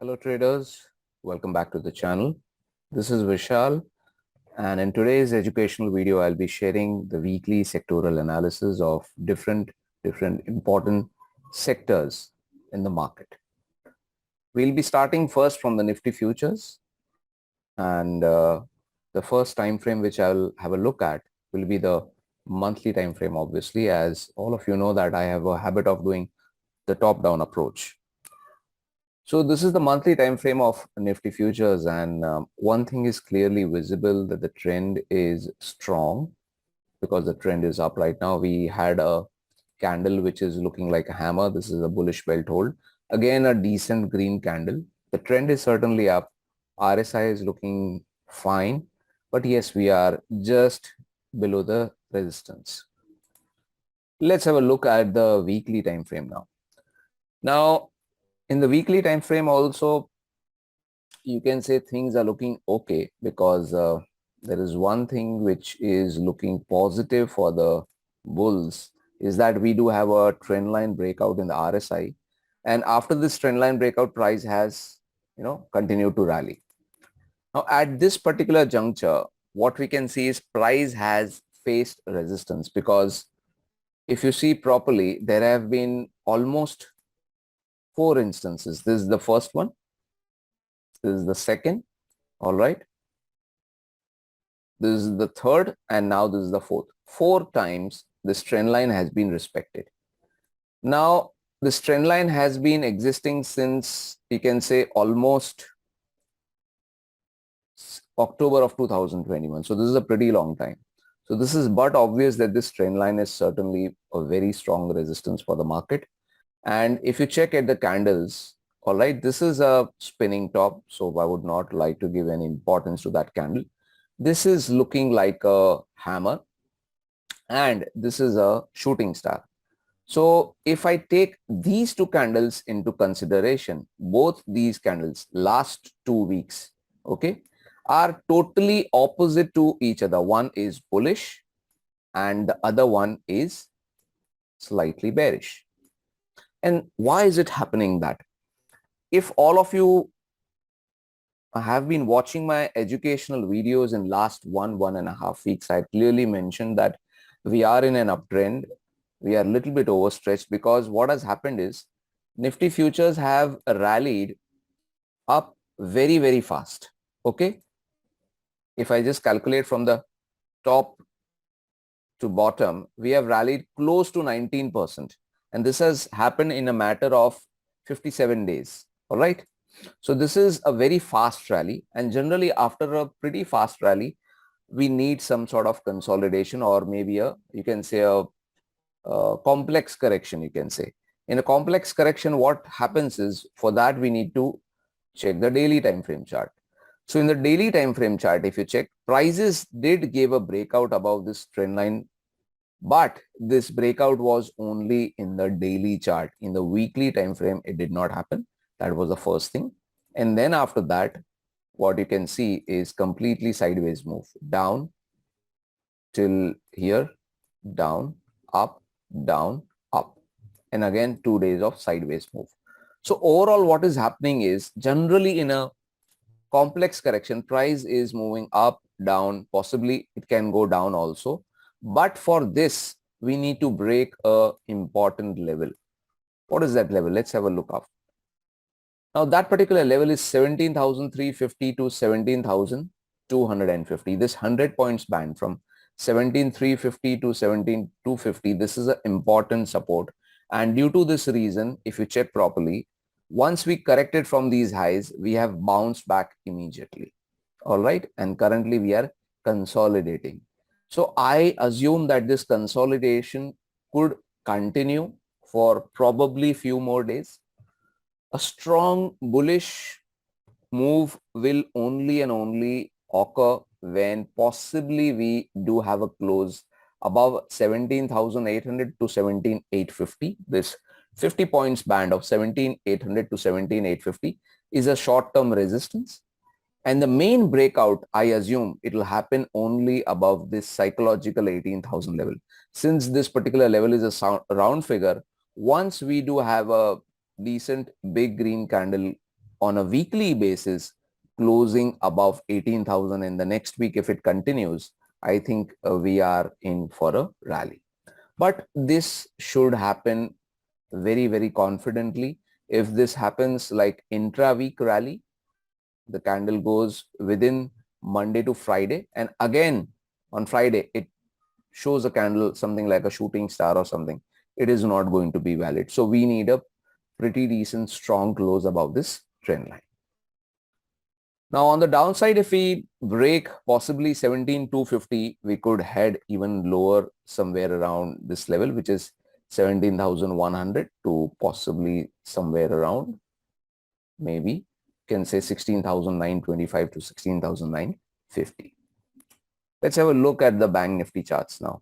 Hello traders, welcome back to the channel. This is Vishal, and in today's educational video I'll be sharing the weekly sectoral analysis of different important sectors in the market. We'll be starting first from the Nifty Futures, and the first time frame which I'll have a look at will be the monthly time frame, obviously, as all of you know that I have a habit of doing the top-down approach. So this is the monthly time frame of Nifty Futures, and one thing is clearly visible, that the trend is strong because the trend is up right now. We had a candle which is looking like a hammer. This is a bullish belt hold. Again, a decent green candle. The trend is certainly up. RSI is looking fine, but yes, we are just below the resistance. Let's have a look at the weekly time frame now. Now, in the weekly time frame also, you can say things are looking okay, because there is one thing which is looking positive for the bulls, is that we do have a trend line breakout in the RSI, and after this trend line breakout, price has continued to rally. Now at this particular juncture, what we can see is price has faced resistance, because if you see properly, there have been almost 4 instances. This is the first one, this is the second, all right, this is the third, and now this is the fourth. 4 times this trend line has been respected. Now this trend line has been existing since, you can say, almost October of 2021. So this is a pretty long time. So this is but obvious that this trend line is certainly a very strong resistance for the market. And if you check at the candles, all right, this is a spinning top, so I would not like to give any importance to that candle. This is looking like a hammer, and this is a shooting star. So if I take these 2 candles into consideration, both these candles last 2 weeks, okay, are totally opposite to each other. One is bullish and the other one is slightly bearish. And why is it happening that? If all of you have been watching my educational videos in last 1.5 weeks, I clearly mentioned that we are in an uptrend. We are a little bit overstretched, because what has happened is Nifty Futures have rallied up very, very fast. Okay. If I just calculate from the top to bottom, we have rallied close to 19%. And this has happened in a matter of 57 days. All right. So this is a very fast rally, and generally after a pretty fast rally, we need some sort of consolidation, or maybe you can say a complex correction, you can say. In a complex correction, what happens is, for that we need to check the daily time frame chart. So in the daily time frame chart, if you check, prices did give a breakout above this trend line, but this breakout was only in the daily chart. In the weekly time frame, it did not happen. That was the first thing. And then after that, what you can see is completely sideways move, down till here, down, up, and again 2 days of sideways move. So overall, what is happening is, generally in a complex correction, price is moving up, down, possibly it can go down also. But for this, we need to break a important level. What is that level? Let's have a look up. Now that particular level is 17,350 to 17,250. This 100 points band from 17,350 to 17,250. This is an important support. And due to this reason, if you check properly, once we corrected from these highs, we have bounced back immediately. All right. And currently we are consolidating. So I assume that this consolidation could continue for probably few more days. A strong bullish move will only and only occur when possibly we do have a close above 17,800 to 17,850. This 50 points band of 17,800 to 17,850 is a short-term resistance. And the main breakout, I assume it will happen only above this psychological 18,000 level. Since this particular level is a round figure, once we do have a decent big green candle on a weekly basis closing above 18,000 in the next week. If it continues, I think we are in for a rally. But this should happen very, very confidently. If this happens like intra-week rally, the candle goes within Monday to Friday, and again on Friday it shows a candle something like a shooting star or something, it is not going to be valid. So we need a pretty decent strong close above this trend line. Now on the downside, if we break possibly 17,250, we could head even lower somewhere around this level, which is 17,100 to possibly somewhere around, maybe can say 16,925 to 16,950. Let's have a look at the bank Nifty charts now.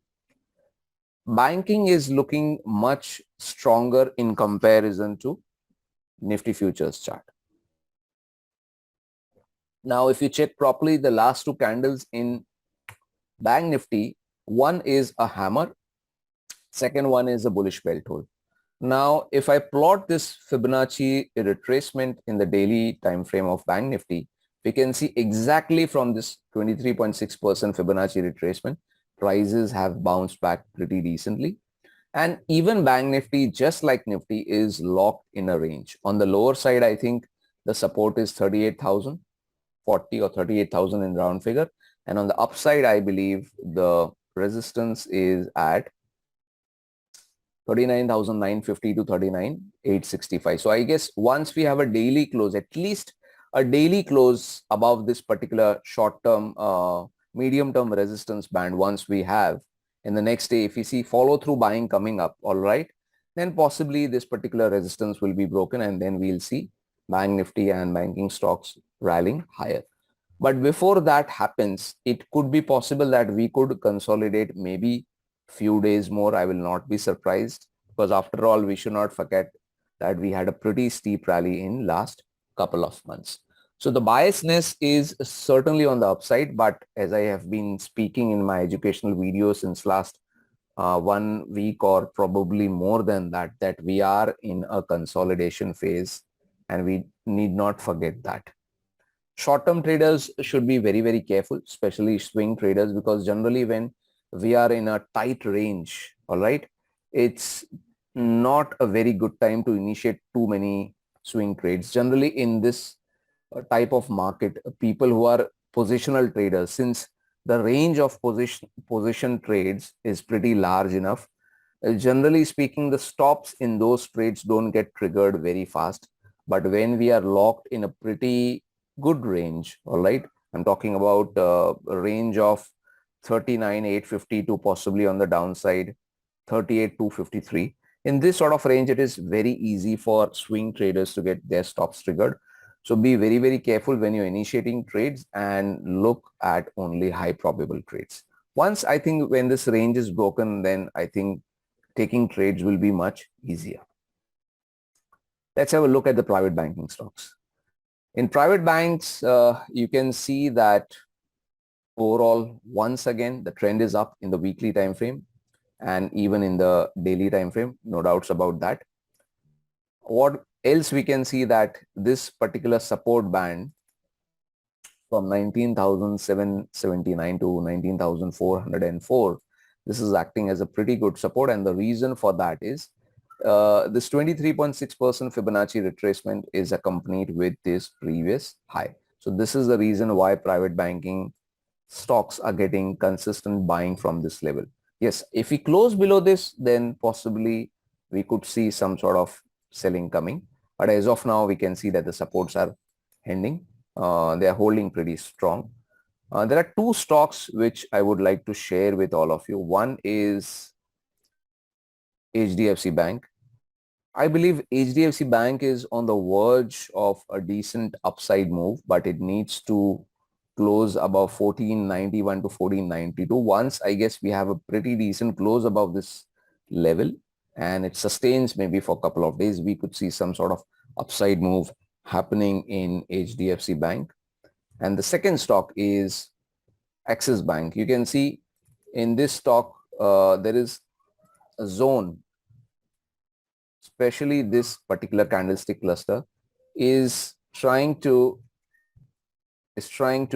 Banking is looking much stronger in comparison to Nifty Futures chart. Now, if you check properly the last two candles in Bank Nifty, one is a hammer, second one is a bullish belt hold. Now, if I plot this Fibonacci retracement in the daily time frame of Bank Nifty, we can see exactly from this 23.6% Fibonacci retracement, prices have bounced back pretty decently. And even Bank Nifty, just like Nifty, is locked in a range. On the lower side, I think the support is 38,040 or 38,000 in round figure. And on the upside, I believe the resistance is at 39,950 to 39,865. So I guess once we have a daily close, at least a daily close above this particular short-term, medium-term resistance band, once we have in the next day, if we see follow-through buying coming up, all right, then possibly this particular resistance will be broken and then we'll see Bank Nifty and banking stocks rallying higher. But before that happens, it could be possible that we could consolidate maybe few days more. I will not be surprised, because after all, we should not forget that we had a pretty steep rally in last couple of months. So the biasness is certainly on the upside, but as I have been speaking in my educational videos since last 1 week or probably more than that, that we are in a consolidation phase and we need not forget that. Short-term traders should be very, very careful, especially swing traders, because generally when we are in a tight range, all right, it's not a very good time to initiate too many swing trades. Generally in this type of market, people who are positional traders, since the range of position trades is pretty large enough, generally speaking, the stops in those trades don't get triggered very fast. But when we are locked in a pretty good range, all right, I'm talking about a range of 39,850 to possibly on the downside 38,253. In this sort of range, it is very easy for swing traders to get their stops triggered. So be very, very careful when you're initiating trades and look at only high probable trades. Once I think when this range is broken, then I think taking trades will be much easier. Let's have a look at the private banking stocks. In private banks, you can see that overall, once again, the trend is up in the weekly time frame and even in the daily time frame, no doubts about that. What else we can see that this particular support band from 19,779 to 19,404, this is acting as a pretty good support, and the reason for that is this 23.6% Fibonacci retracement is accompanied with this previous high. So this is the reason why private banking stocks are getting consistent buying from this level. Yes, if we close below this, then possibly we could see some sort of selling coming. But as of now, we can see that the supports are ending. They are holding pretty strong. There are two stocks which I would like to share with all of you. One is HDFC Bank. I believe HDFC Bank is on the verge of a decent upside move, but it needs to close above 1491 to 1492. Once I guess we have a pretty decent close above this level and it sustains maybe for a couple of days, we could see some sort of upside move happening in HDFC Bank. And the second stock is Axis Bank. You can see in this stock, there is a zone, especially this particular candlestick cluster is trying to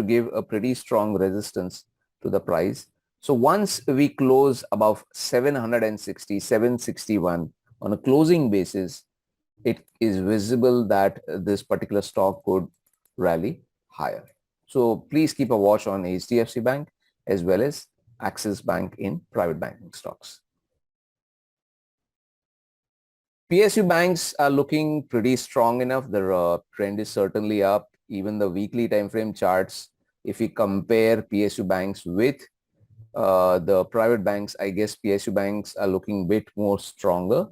give a pretty strong resistance to the price. So once we close above 760, 761 on a closing basis, it is visible that this particular stock could rally higher. So please keep a watch on HDFC Bank as well as Axis Bank in private banking stocks. PSU banks are looking pretty strong enough. The trend is certainly up. Even the weekly time frame charts, if we compare PSU banks with the private banks, I guess PSU banks are looking a bit more stronger.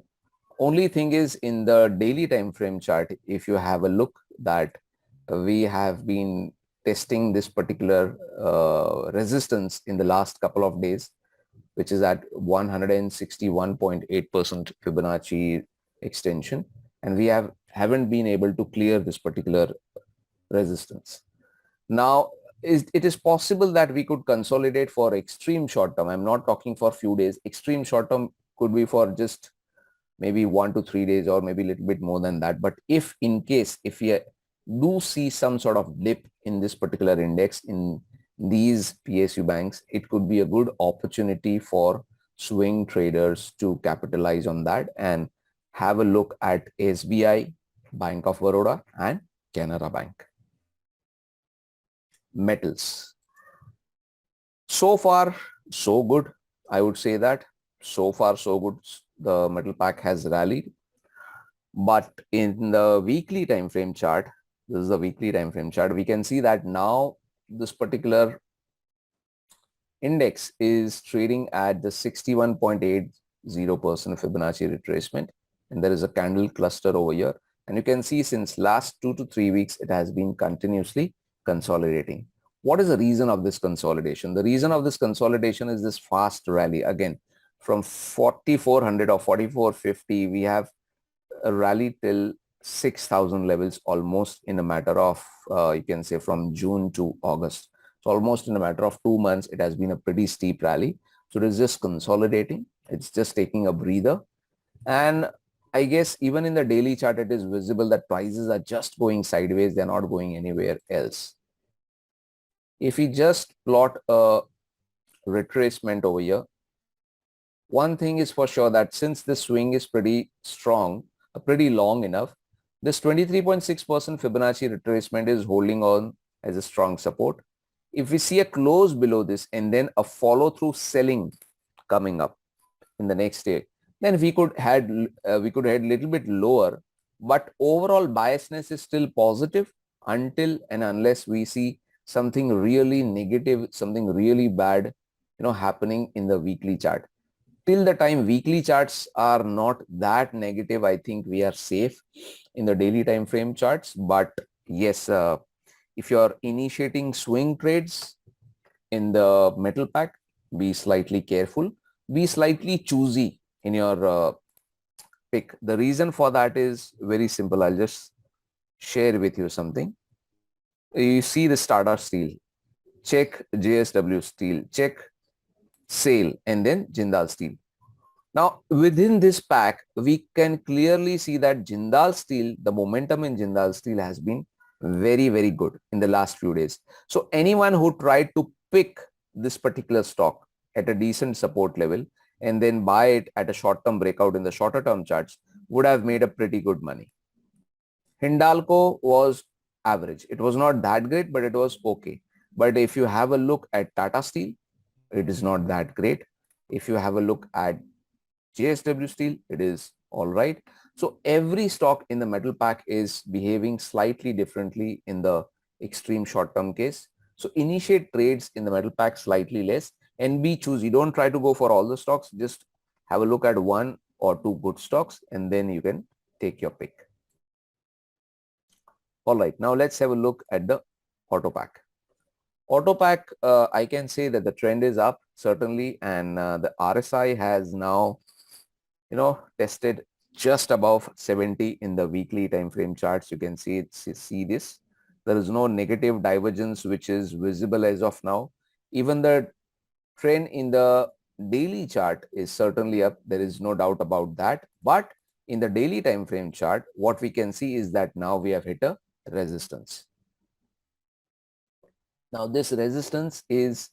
Only thing is in the daily time frame chart, if you have a look that we have been testing this particular resistance in the last couple of days, which is at 161.8% Fibonacci extension, and we haven't been able to clear this particular resistance. Now, it is possible that we could consolidate for extreme short term. I'm not talking for few days. Extreme short term could be for just maybe 1 to 3 days or maybe a little bit more than that. But if in case, if we do see some sort of dip in this particular index in these PSU banks, it could be a good opportunity for swing traders to capitalize on that and have a look at SBI, Bank of Baroda and Canara Bank. Metals. So far, so good. I would say that so far, so good. The metal pack has rallied. But in the weekly time frame chart, this is the weekly time frame chart, we can see that now this particular index is trading at the 61.80% Fibonacci retracement, and there is a candle cluster over here, and you can see since last 2 to 3 weeks it has been continuously consolidating. What is the reason of this consolidation? The reason of this consolidation is this fast rally. Again, from 4400 or 4450, we have a rally till 6,000 levels almost in a matter of, you can say from June to August. So almost in a matter of 2 months, it has been a pretty steep rally. So it is just consolidating. It's just taking a breather. And I guess even in the daily chart, it is visible that prices are just going sideways. They're not going anywhere else. If we just plot a retracement over here, one thing is for sure that since this swing is pretty strong, pretty long enough, this 23.6% Fibonacci retracement is holding on as a strong support. If we see a close below this and then a follow through selling coming up in the next day, then we could head a little bit lower, but overall biasness is still positive until and unless we see something really negative, something really bad, happening in the weekly chart. Till the time weekly charts are not that negative, I think we are safe in the daily time frame charts. But yes, if you're initiating swing trades in the metal pack, be slightly careful, be slightly choosy in your pick. The reason for that is very simple. I'll just share with you something. You see the Tata Steel, check JSW Steel, check SAIL, and then Jindal Steel. Now, within this pack, we can clearly see that Jindal Steel, the momentum in Jindal Steel has been very, very good in the last few days. So anyone who tried to pick this particular stock at a decent support level and then buy it at a short-term breakout in the shorter term charts would have made a pretty good money. Hindalco was average. It was not that great, but it was okay. But if you have a look at Tata Steel, it is not that great. If you have a look at JSW Steel, it is all right. So every stock in the metal pack is behaving slightly differently in the extreme short-term case. So initiate trades in the metal pack slightly less and be choosy. Don't try to go for all the stocks. Just have a look at 1 or 2 good stocks and then you can take your pick. All right, now let's have a look at the auto pack. Auto pack, I can say that the trend is up certainly, and the RSI has now tested just above 70 in the weekly time frame charts. You can see this. There is no negative divergence which is visible as of now. Even the trend in the daily chart is certainly up. There is no doubt about that. But in the daily time frame chart, what we can see is that now we have hit a resistance. Now this resistance is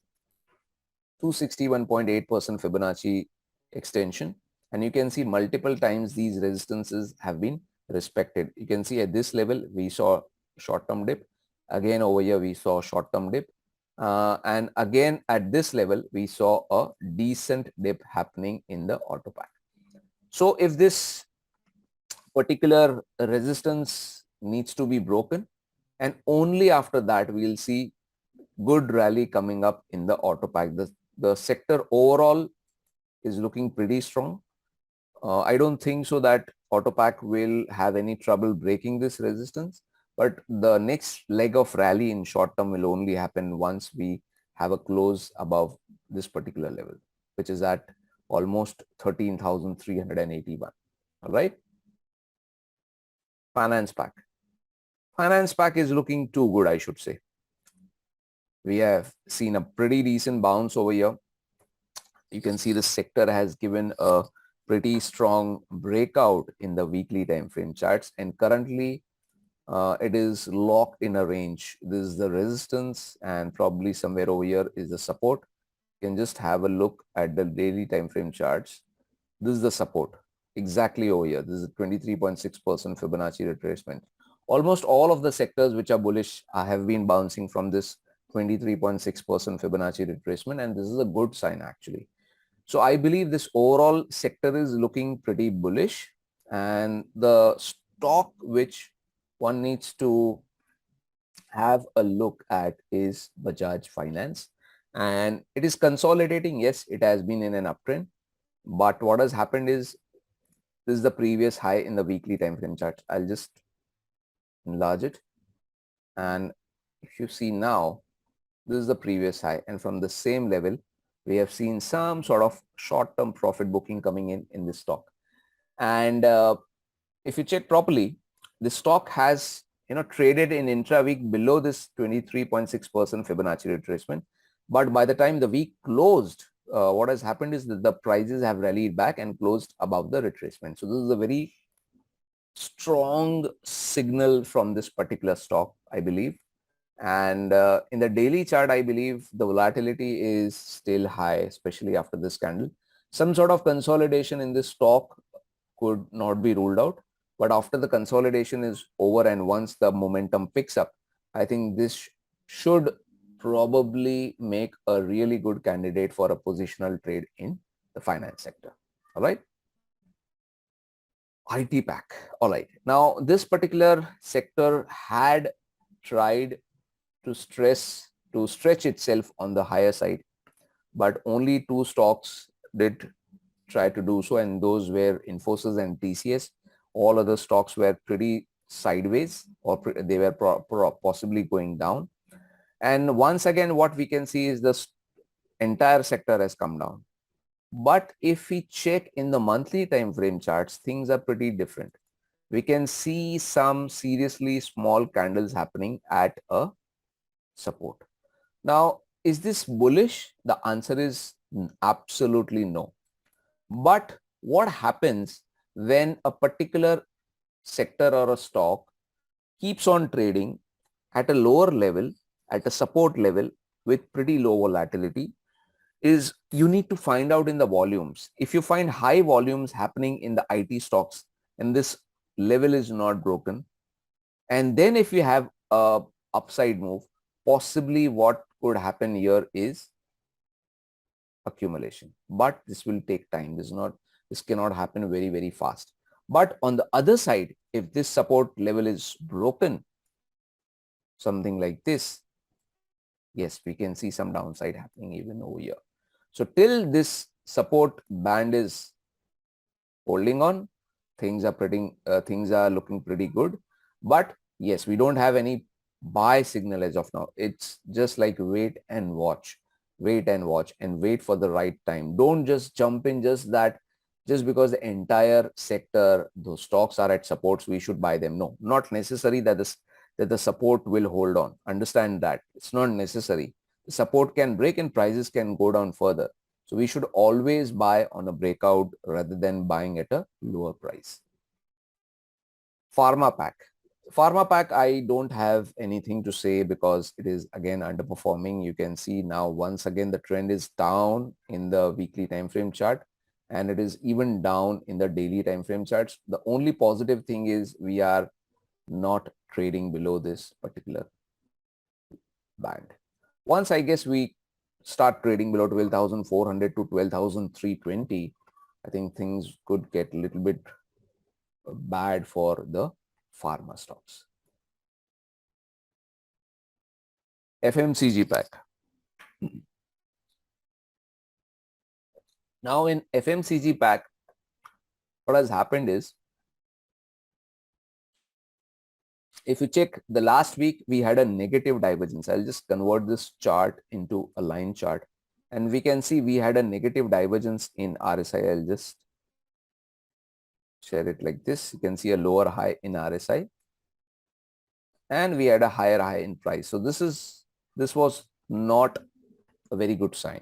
261.8% Fibonacci extension, and you can see multiple times these resistances have been respected. You can see at this level we saw short-term dip, again over here we saw short-term dip, and again at this level we saw a decent dip happening in the auto pack. So if this particular resistance needs to be broken, and only after that we'll see good rally coming up in the auto pack. The sector overall is looking pretty strong. I don't think so that auto pack will have any trouble breaking this resistance, but the next leg of rally in short term will only happen once we have a close above this particular level, which is at almost 13,381. All right. Finance pack. Finance pack is looking too good, I should say. We have seen a pretty decent bounce over here. You can see the sector has given a pretty strong breakout in the weekly time frame charts, and currently it is locked in a range. This is the resistance, and probably somewhere over here is the support. You can just have a look at the daily time frame charts. This is the support exactly over here. This is 23.6% Fibonacci retracement. Almost all of the sectors which are bullish have been bouncing from this 23.6% Fibonacci retracement, and this is a good sign actually. So I believe this overall sector is looking pretty bullish, and the stock which one needs to have a look at is Bajaj Finance, and it is consolidating. Yes, it has been in an uptrend, but what has happened is this is the previous high in the weekly time frame chart. I'll just enlarge it, and if you see now, this is the previous high, and from the same level we have seen some sort of short-term profit booking coming in this stock. And if you check properly, the stock has traded in intra-week below this 23.6% Fibonacci retracement, but by the time the week closed, what has happened is that the prices have rallied back and closed above the retracement. So this is a very strong signal from this particular stock, I believe. And in the daily chart, I believe the volatility is still high, especially after this candle. Some sort of consolidation in this stock could not be ruled out. But after the consolidation is over and once the momentum picks up, I think this should probably make a really good candidate for a positional trade in the finance sector. All right. IT pack. All right. Now, this particular sector had tried to stretch itself on the higher side, but only two stocks did try to do so, and those were Infosys and TCS. All other stocks were pretty sideways, or they were possibly going down. And once again, what we can see is the entire sector has come down. But if we check in the monthly time frame charts, things are pretty different. We can see some seriously small candles happening at a support. Now, is this bullish? The answer is absolutely no. But what happens when a particular sector or a stock keeps on trading at a lower level, at a support level with pretty low volatility, is you need to find out in the volumes. If you find high volumes happening in the IT stocks and this level is not broken, and then if you have a upside move, possibly what could happen here is accumulation. But this will take time. This cannot happen very, very fast. But on the other side, if this support level is broken, something like this, yes, we can see some downside happening even over here. So till this support band is holding on, things are looking pretty good. But yes, we don't have any buy signal as of now. It's just like wait and watch and wait for the right time. Don't just jump in just because the entire sector, those stocks are at supports, we should buy them. No, not necessary that the support will hold on. Understand that. It's not necessary. The support can break and prices can go down further. So we should always buy on a breakout rather than buying at a lower price. Pharma pack. Pharma Pack, I don't have anything to say because it is again underperforming. You can see now once again the trend is down in the weekly time frame chart, and it is even down in the daily time frame charts. The only positive thing is we are not trading below this particular band. Once I guess we start trading below 12,400 to 12,320, I think things could get a little bit bad for the pharma stocks. FMCG pack. Now in FMCG pack, what has happened is, if you check the last week, we had a negative divergence. I'll just convert this chart into a line chart, and we can see we had a negative divergence in RSI. I'll just share it like this. You can see a lower high in RSI, and we had a higher high in price. So this was not a very good sign.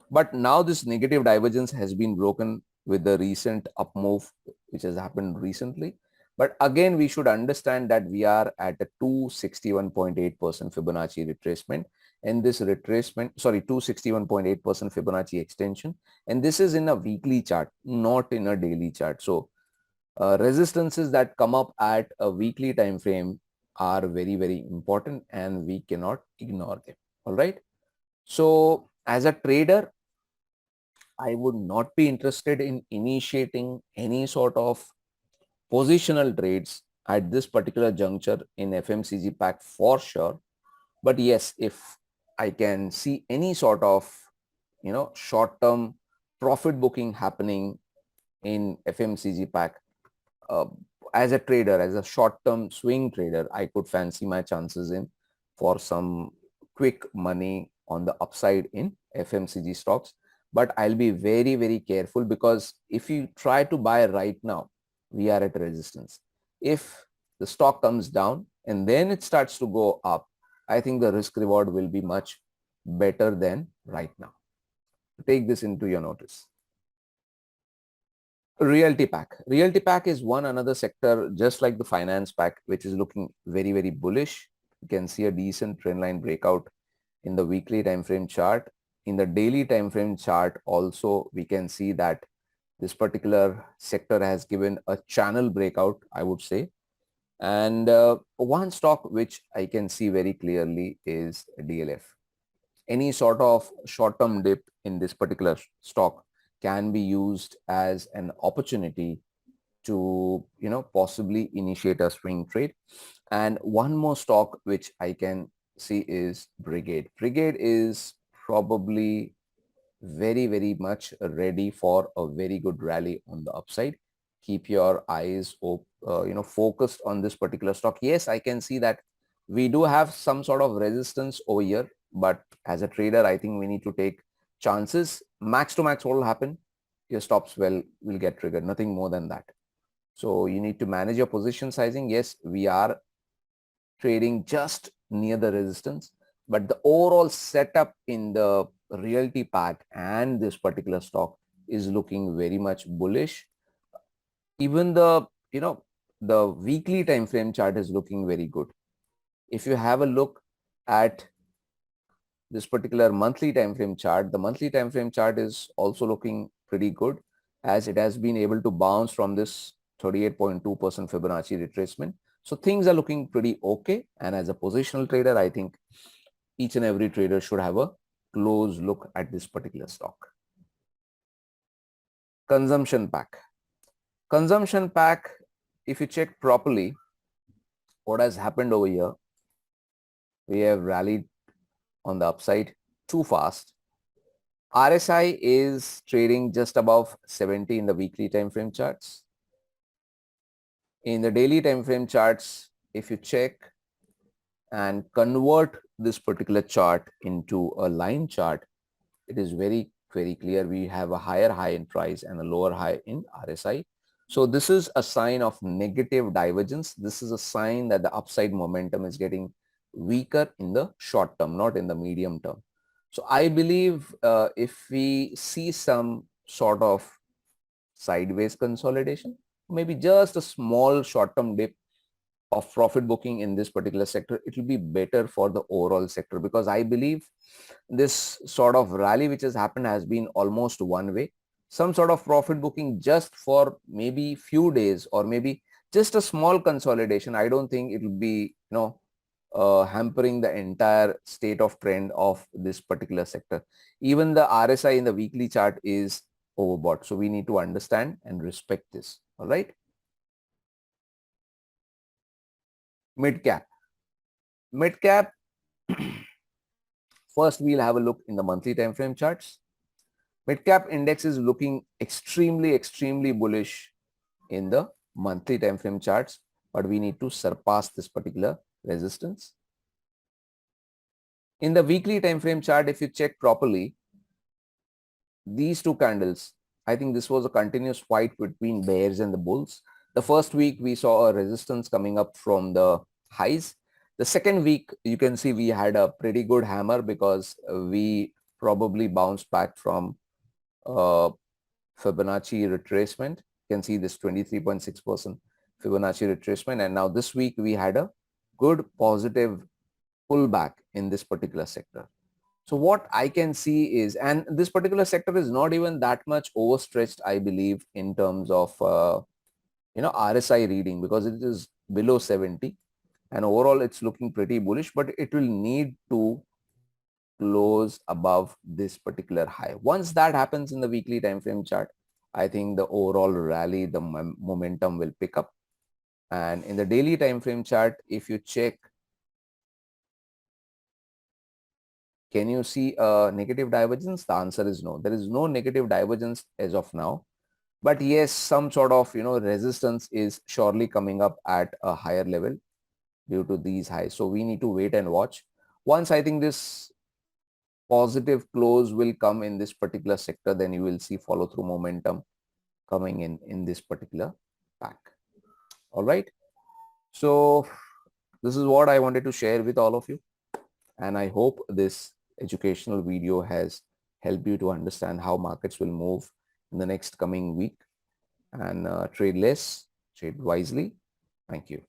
But now this negative divergence has been broken with the recent up move which has happened recently. But again, we should understand that we are at a 261.8% Fibonacci retracement, and this retracement, 261.8% Fibonacci extension, and this is in a weekly chart, not in a daily chart. So resistances that come up at a weekly time frame are very, very important, and we cannot ignore them. All right. So as a trader, I would not be interested in initiating any sort of positional trades at this particular juncture in FMCG pack for sure. But yes, if I can see any sort of, short-term profit booking happening in FMCG pack, uh, as a trader, as a short-term swing trader, I could fancy my chances in for some quick money on the upside in FMCG stocks. But I'll be very, very careful, because if you try to buy right now, we are at resistance. If the stock comes down and then it starts to go up, I think the risk reward will be much better than right now. Take this into your notice. Realty Pack. Realty Pack is one another sector, just like the finance pack, which is looking very, very bullish. You can see a decent trend line breakout in the weekly time frame chart. In the daily time frame chart also, we can see that this particular sector has given a channel breakout, I would say. And one stock which I can see very clearly is DLF. Any sort of short-term dip in this particular stock can be used as an opportunity to, possibly initiate a swing trade. And one more stock which I can see is Brigade. Brigade is probably very, very much ready for a very good rally on the upside. Keep your eyes focused on this particular stock. Yes, I can see that we do have some sort of resistance over here, but as a trader, I think we need to take chances. Max to max, what will happen? Your stops will get triggered, nothing more than that. So you need to manage your position sizing. Yes, we are trading just near the resistance, but the overall setup in the Realty Pack and this particular stock is looking very much bullish. Even the weekly time frame chart is looking very good. If you have a look at this particular monthly time frame chart, the monthly time frame chart is also looking pretty good, as it has been able to bounce from this 38.2% Fibonacci retracement. So things are looking pretty okay. And as a positional trader, I think each and every trader should have a close look at this particular stock. Consumption pack. Consumption pack, if you check properly, what has happened over here, we have rallied on the upside too fast. RSI is trading just above 70 in the weekly time frame charts. In the daily time frame charts, if you check and convert this particular chart into a line chart, it is very, very clear we have a higher high in price and a lower high in RSI. So this is a sign of negative divergence. This is a sign that the upside momentum is getting weaker in the short term, not in the medium term. So I believe if we see some sort of sideways consolidation, maybe just a small short-term dip of profit booking in this particular sector, it will be better for the overall sector, because I believe this sort of rally which has happened has been almost one way. Some sort of profit booking just for maybe few days or maybe just a small consolidation, I don't think it will be, hampering the entire state of trend of this particular sector. Even the RSI in the weekly chart is overbought. So we need to understand and respect this. All right. Mid cap. Mid cap. First, we'll have a look in the monthly time frame charts. Mid cap index is looking extremely bullish in the monthly time frame charts, but we need to surpass this particular resistance. In the weekly time frame chart, if you check properly, these two candles, I think this was a continuous fight between bears and the bulls. The first week we saw a resistance coming up from the highs. The second week, you can see we had a pretty good hammer because we probably bounced back from Fibonacci retracement. You can see this 23.6% Fibonacci retracement. And now this week we had a good positive pullback in this particular sector. So what I can see is, and this particular sector is not even that much overstretched, I believe, in terms of, RSI reading, because it is below 70 and overall it's looking pretty bullish, but it will need to close above this particular high. Once that happens in the weekly time frame chart, I think the overall rally, the momentum will pick up. And in the daily time frame chart, if you check, can you see a negative divergence? The answer is no. There is no negative divergence as of now. But yes, some sort of, resistance is surely coming up at a higher level due to these highs. So we need to wait and watch. Once I think this positive close will come in this particular sector, then you will see follow through momentum coming in this particular pack. All right. So this is what I wanted to share with all of you. And I hope this educational video has helped you to understand how markets will move in the next coming week, and trade less, trade wisely. Thank you.